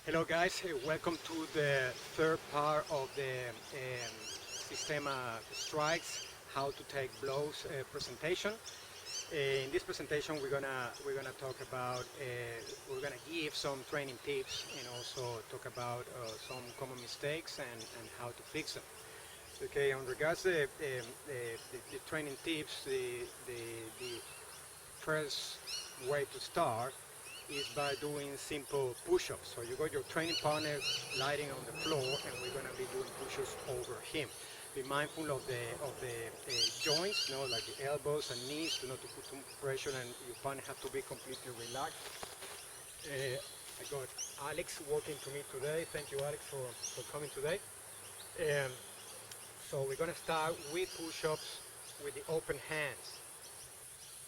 Hello guys, welcome to the third part of the Systema Strikes, how to take blows presentation. In this presentation we're gonna talk about we're gonna give some training tips and also talk about some common mistakes and how to fix them. Okay, on regards the training tips, the first way to start is by doing simple push-ups. So you got your training partner lying on the floor, and we're gonna be doing push-ups over him. Be mindful of the joints, like the elbows and knees, not to put too much pressure, and your partner have to be completely relaxed. I got Alex working to me today. Thank you, Alex, for coming today. Um, so we're gonna start with push-ups with the open hands,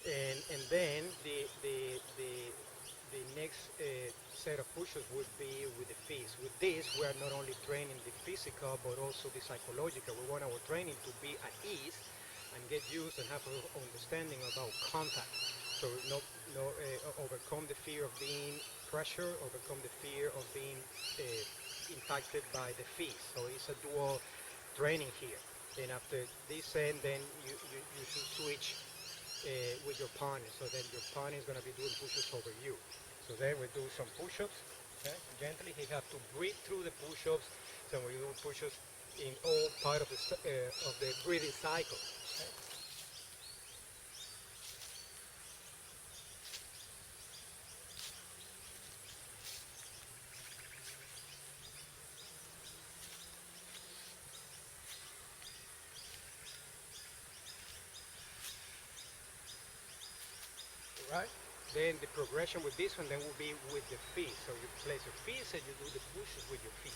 and then the next set of push-ups would be with the feet. With this, we are not only training the physical but also the psychological. We want our training to be at ease and get used and have an understanding about contact. So overcome the fear of being pressure, overcome the fear of being impacted by the feet. So it's a dual training here. And after this end, then you should switch with your partner. So then your partner is going to be doing push-ups over you. So then we do some push-ups. Okay? Gently, he have to breathe through the push-ups. So we do push-ups in all part of the breathing cycle. Okay? Right? Then the progression with this one then will be with the feet. So you place your feet and you do the pushes with your feet.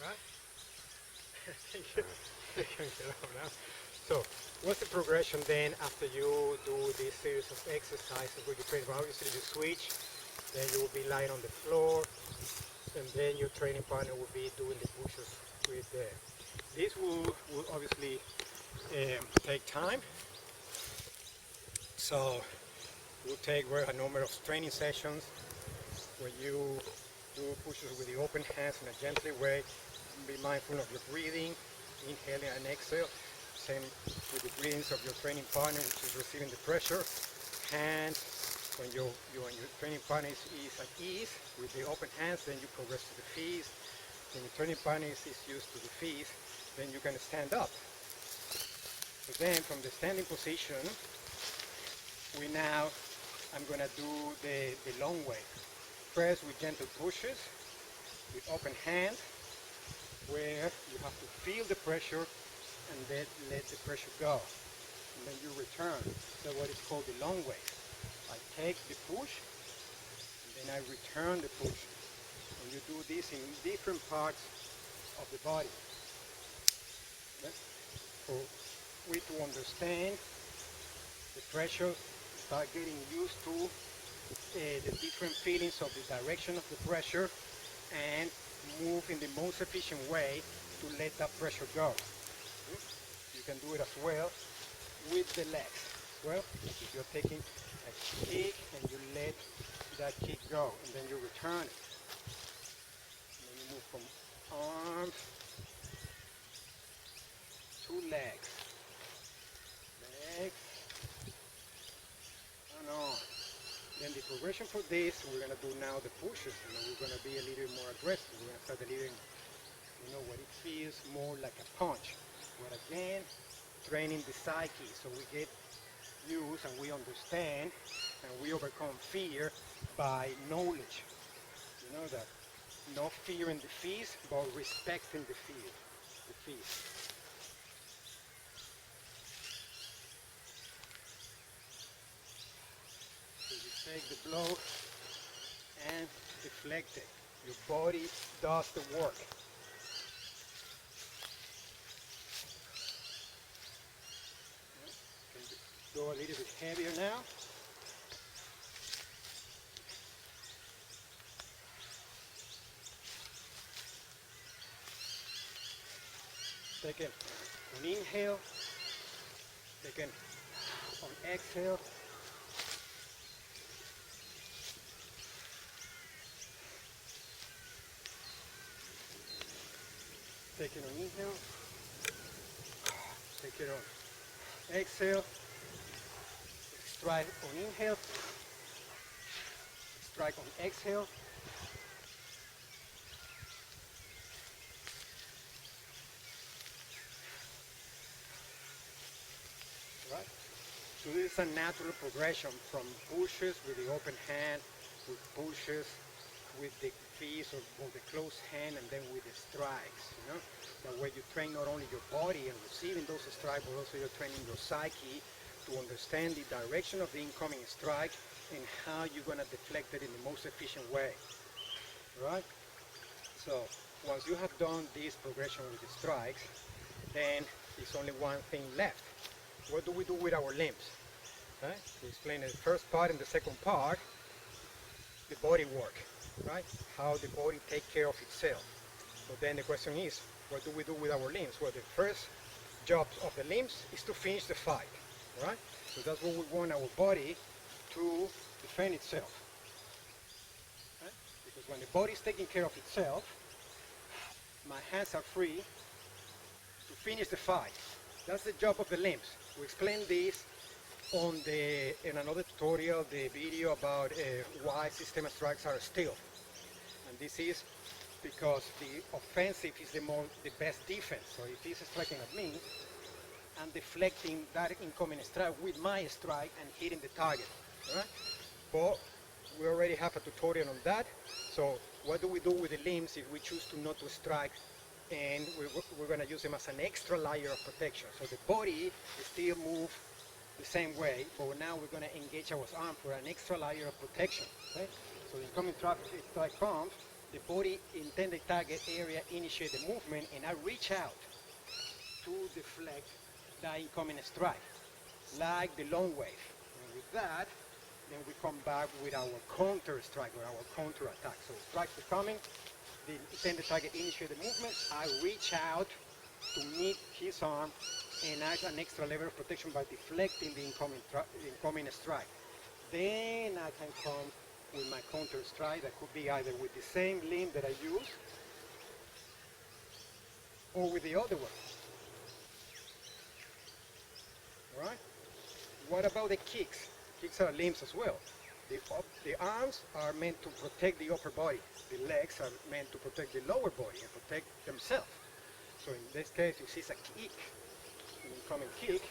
Right? Thank you. So, what's the progression then after you do this series of exercises with your training? Obviously, you switch, then you will be lying on the floor, and then your training partner will be doing the pushes with the. This will obviously take time. So, we'll take a number of training sessions where you do pushes with the open hands in a gentle way. Be mindful of your breathing, inhaling and exhale. Same with the breathings of your training partner, which is receiving the pressure. Hands, when your training partner is at ease with the open hands, then you progress to the feet. When your training partner is used to the feet, then you can stand up. So then from the standing position, I'm gonna do the long way. First with gentle pushes, with open hands, where you have to feel the pressure and then let the pressure go. And then you return. So what is called the long way. I take the push and then I return the push. And you do this in different parts of the body. Okay? For we to understand the pressure, start getting used to the different feelings of the direction of the pressure and move in the most efficient way to let that pressure go. You can do it as well with the legs. Well, if you're taking a kick and you let that kick go and then you return it. And then you move from arms to legs. Legs and on. Then the progression for this, we're going to do now the pushes, and then we're going to be a little more aggressive. We're going to start delivering, what it feels more like a punch. But again, training the psyche, so we get used and we understand and we overcome fear by knowledge. You know that, not fear in the feet, but respecting the fear, the feet. So you take the blow and deflect it. Your body does the work. Go a little bit heavier now. Second on inhale. Second on exhale. Take it on inhale. Take it on exhale. Strike on inhale. Strike on exhale. Right? So this is a natural progression from pushes with the open hand, with pushes with the fists or the closed hand, and then with the strikes. You know, that way you train not only your body and receiving those strikes, but also you're training your psyche to understand the direction of the incoming strike and how you're going to deflect it in the most efficient way. Right? So once you have done this progression with the strikes, then there's only one thing left. What do we do with our limbs? Right? We explained in the first part and the second part, the body work, right? How the body takes care of itself. So then the question is, what do we do with our limbs? Well, the first job of the limbs is to finish the fight, right? So that's what we want our body to defend itself. Right? Because when the body is taking care of itself, my hands are free to finish the fight. That's the job of the limbs. We explained this in another tutorial, the video about why Systema Strikes are still. And this is because the offensive is the best defense. So if he's striking at me, I'm deflecting that incoming strike with my strike and hitting the target. Right? But we already have a tutorial on that. So what do we do with the limbs if we choose to not to strike? And we're going to use them as an extra layer of protection. So the body still moves the same way, but now we're going to engage our arm for an extra layer of protection. Okay? So the incoming strike comes, the body intended target area initiate the movement, and I reach out to deflect that incoming strike, like the long wave. And with that, then we come back with our counter strike or our counter attack. So strikes are coming, the intended target initiate the movement, I reach out to meet his arm and add an extra level of protection by deflecting the incoming strike. Then I can come with my counter strike that could be either with the same limb that I use or with the other one. Alright? What about the kicks? Kicks are limbs as well. The arms are meant to protect the upper body. The legs are meant to protect the lower body and protect themselves. So in this case, you see it's a kick, an incoming kick.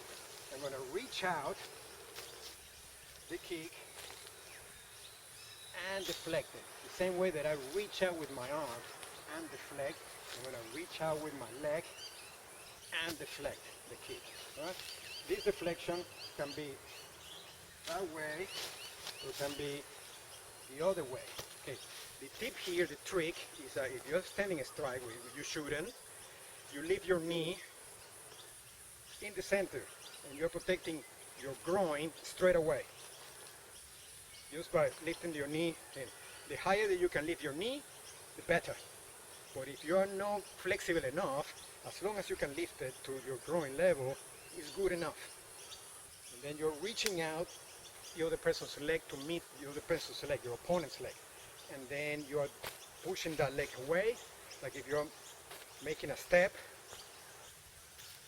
I'm going to reach out the kick and deflect it. The same way that I reach out with my arm and deflect, I'm going to reach out with my leg and deflect the kick. Right? This deflection can be that way, or it can be the other way. Okay. The tip here, the trick, is that if you're standing a strike, you shouldn't, you leave your knee in the center and you're protecting your groin straight away. Just by lifting your knee in. The higher that you can lift your knee, the better. But if you are not flexible enough, as long as you can lift it to your groin level, is good enough. And then you're reaching out the other person's leg to meet the other person's leg, your opponent's leg. And then you are pushing that leg away, like if you're making a step,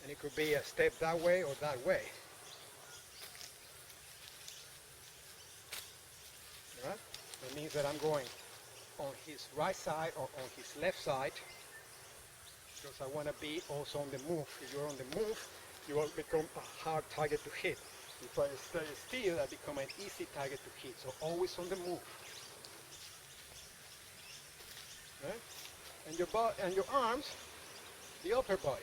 and it could be a step that way or that way. Right? That means that I'm going on his right side or on his left side, because I want to be also on the move. If you're on the move, you will become a hard target to hit. If I stay still, I become an easy target to hit. So always on the move. Right? And your arms, the upper body.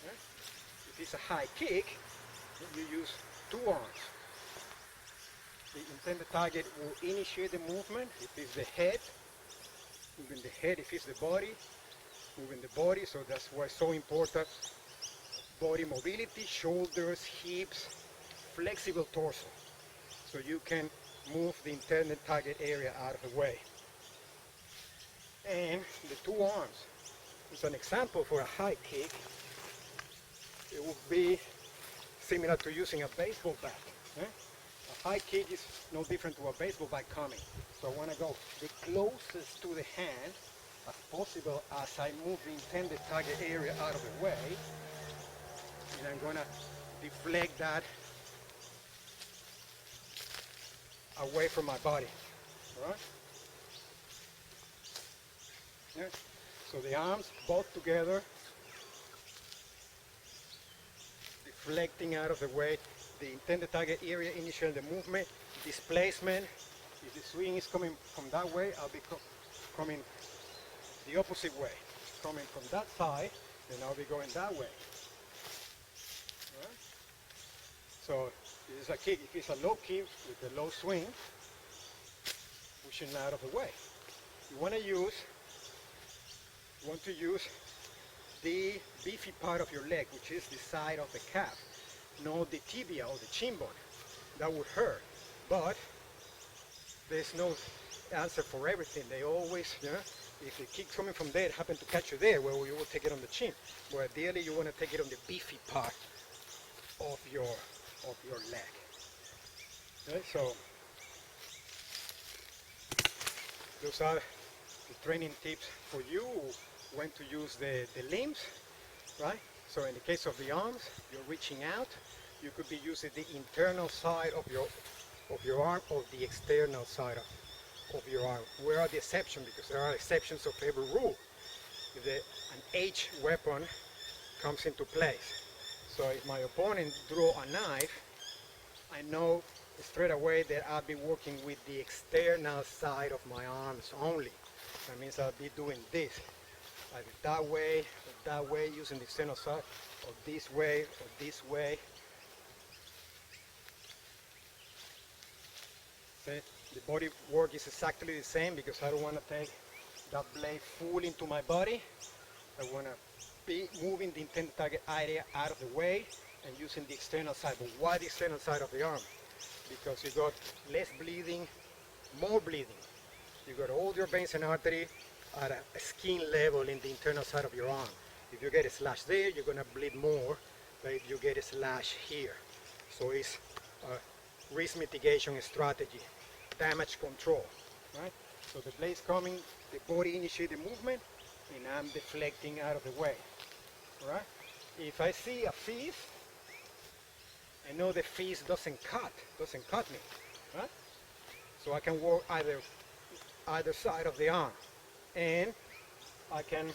Right? If it's a high kick, you use two arms. The intended target will initiate the movement. If it's the head, moving the head. If it's the body, moving the body. So that's why it's so important. Body mobility, shoulders, hips, flexible torso. So you can move the intended target area out of the way. And the two arms. as an example for a high kick, it would be similar to using a baseball bat. Eh? A high kick is no different to a baseball bat coming. So I want to go the closest to the hand as possible as I move the intended target area out of the way. And I'm going to deflect that away from my body. All right? Yeah. So the arms both together, deflecting out of the way, the intended target area, initial the movement, displacement. If the swing is coming from that way, I'll be coming the opposite way. Coming from that side, then I'll be going that way. Right? So this is a kick. If it's a low kick with the low swing, pushing out of the way. You want to use the beefy part of your leg, which is the side of the calf, not the tibia or the shin bone. That would hurt, but there's no answer for everything. They always, if the kick's coming from there, it happens to catch you there, well, you will take it on the chin. But ideally, you want to take it on the beefy part of your leg. Okay, so those are the training tips for you when to use the limbs, right? So in the case of the arms, you're reaching out. You could be using the internal side of your arm or the external side of your arm. Where are the exceptions? Because there are exceptions of every rule. If an H weapon comes into place. So if my opponent draw a knife, I know straight away that I'll be working with the external side of my arms only. That means I'll be doing this, either that way, using the external side, or this way, or this way. Okay. The body work is exactly the same because I don't want to take that blade full into my body. I want to be moving the intended target area out of the way and using the external side. But why the external side of the arm? Because you got less bleeding, more bleeding. You got all your veins and artery at a skin level in the internal side of your arm. If you get a slash there, you're going to bleed more than if you get a slash here. So it's a risk mitigation strategy, damage control, right? So the blade's coming, the body initiates the movement, and I'm deflecting out of the way, right? If I see a fist, I know the fist doesn't cut me, right? So I can work either side of the arm, and I can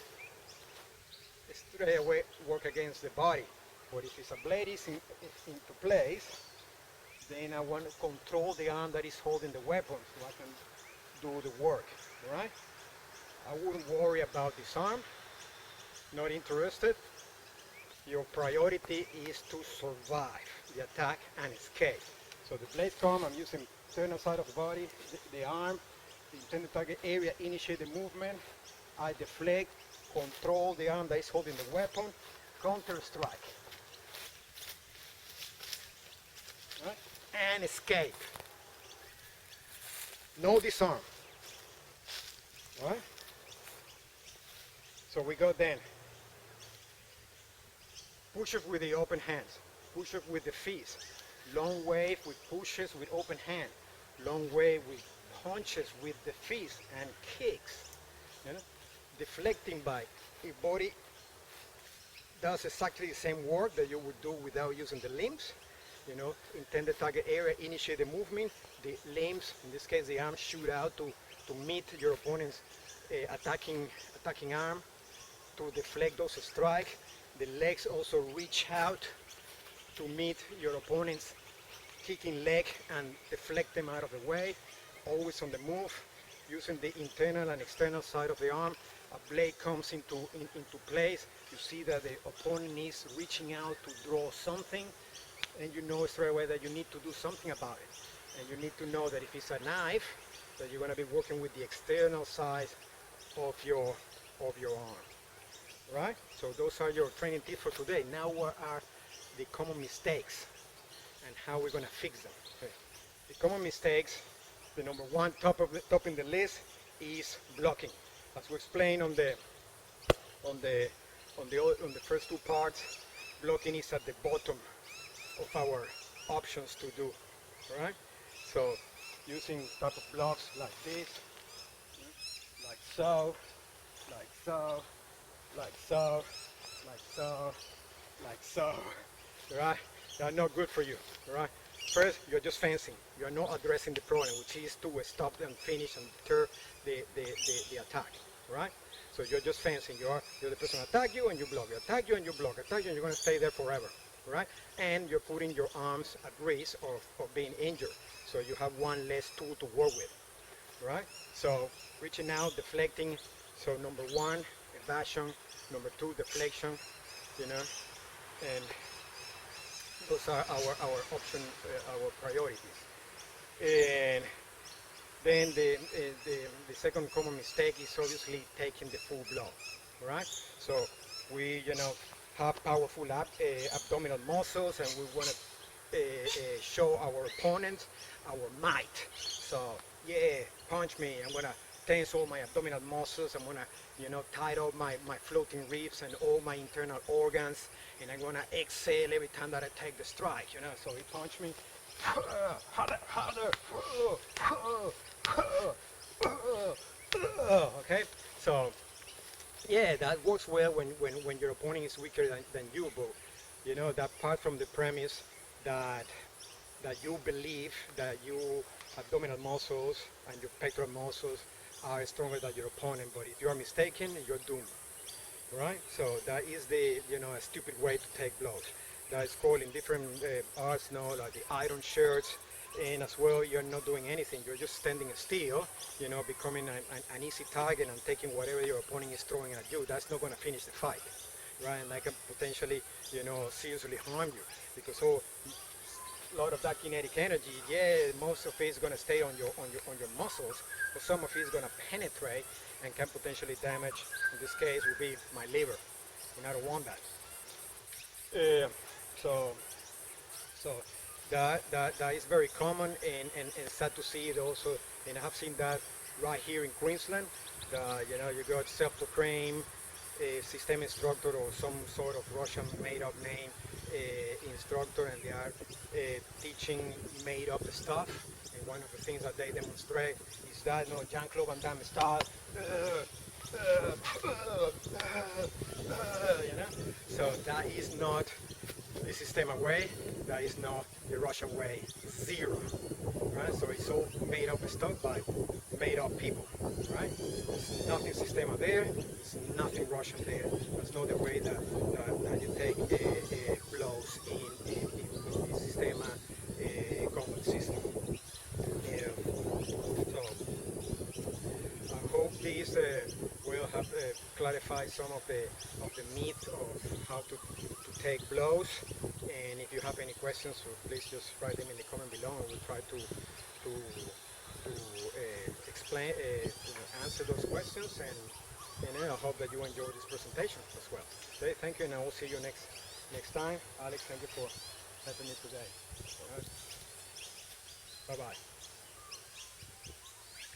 straight away work against the body. But if it's a blade is into place, then I want to control the arm that is holding the weapon so I can do the work, right? I wouldn't worry about this arm, not interested. Your priority is to survive the attack and escape. So the blades come, I'm using internal side of the body, the arm, the intended target area, initiate the movement, I deflect, control the arm that is holding the weapon, counter strike. Right? And escape. No disarm. Right? So we go then. Push up with the open hands. Push up with the fist. Long wave with pushes with open hand. Long wave with punches with the fist and kicks. You know? Deflecting bite. The body does exactly the same work that you would do without using the limbs. You know, intended target area, initiate the movement. The limbs, in this case the arms, shoot out to meet your opponent's attacking arm, to deflect those strikes. The legs also reach out to meet your opponent's kicking leg and deflect them out of the way. Always on the move, using the internal and external side of the arm. A blade comes into place. You see that the opponent is reaching out to draw something, and you know straight away that you need to do something about it. And you need to know that if it's a knife, that you're going to be working with the external side of your arm. Right? So those are your training tips for today. Now what are the common mistakes and how we're going to fix them? Okay. The common mistakes, the number one top in the list is blocking. As we explained on the on the first two parts, blocking is at the bottom of our options to do. All right. So using type of blocks like this, like so, like so, like so, like so, like so. All right. They are not good for you. All right. First, you're just fencing. You're not addressing the problem, which is to stop and finish and deter the attack. All right. So you're just fencing. You're the person attack you and you block. You attack you and you block. Attack you and you're going to stay there forever. All right. And you're putting your arms at risk of being injured. So you have one less tool to work with. All right. So reaching out, deflecting. So number one, evasion. Number two, deflection. You know, and those are our option, our priorities. And then the second common mistake is obviously taking the full blow. All right. So we have powerful abdominal muscles, and we want to show our opponent our might. So yeah, punch me. I'm gonna tense all my abdominal muscles. I'm gonna tight up my floating ribs and all my internal organs, and I'm gonna exhale every time that I take the strike. So he punched me. Harder, harder. Okay. So yeah, that works well when your opponent is weaker than you, but that part from the premise that you believe that your abdominal muscles and your pectoral muscles are stronger than your opponent, but if you are mistaken, you're doomed. Right? So that is the a stupid way to take blows. That is called in different arts now, like the iron shirts, and as well you're not doing anything. You're just standing still, becoming an easy target and taking whatever your opponent is throwing at you. That's not going to finish the fight, right? And that can potentially seriously harm you, because a lot of that kinetic energy, yeah, most of it is going to stay on your muscles, but some of it is going to penetrate and can potentially damage. In this case, will be my liver, and I don't want that. So that is very common, and sad to see it also. And I have seen that right here in Queensland. You got self-proclaimed system instructor or some sort of Russian made-up name instructor, and they are teaching made-up stuff. And one of the things that they demonstrate is that Jean-Claude Van Damme style. So that is not the Systema way. That is not the Russian way. Zero. Right? So it's all made up stuff by made up people. Right? There's nothing Systema there. There's nothing Russian there. That's not the way that you take blows in the Systema combat system. So I hope this will have clarified some of the myth of how to take blows. And if you have any questions, so please just write them in the comment below, and we'll try to explain, answer those questions. And I hope that you enjoy this presentation as well. Okay, thank you, and I will see you next time. Alex, thank you for helping me today. All right. Bye bye.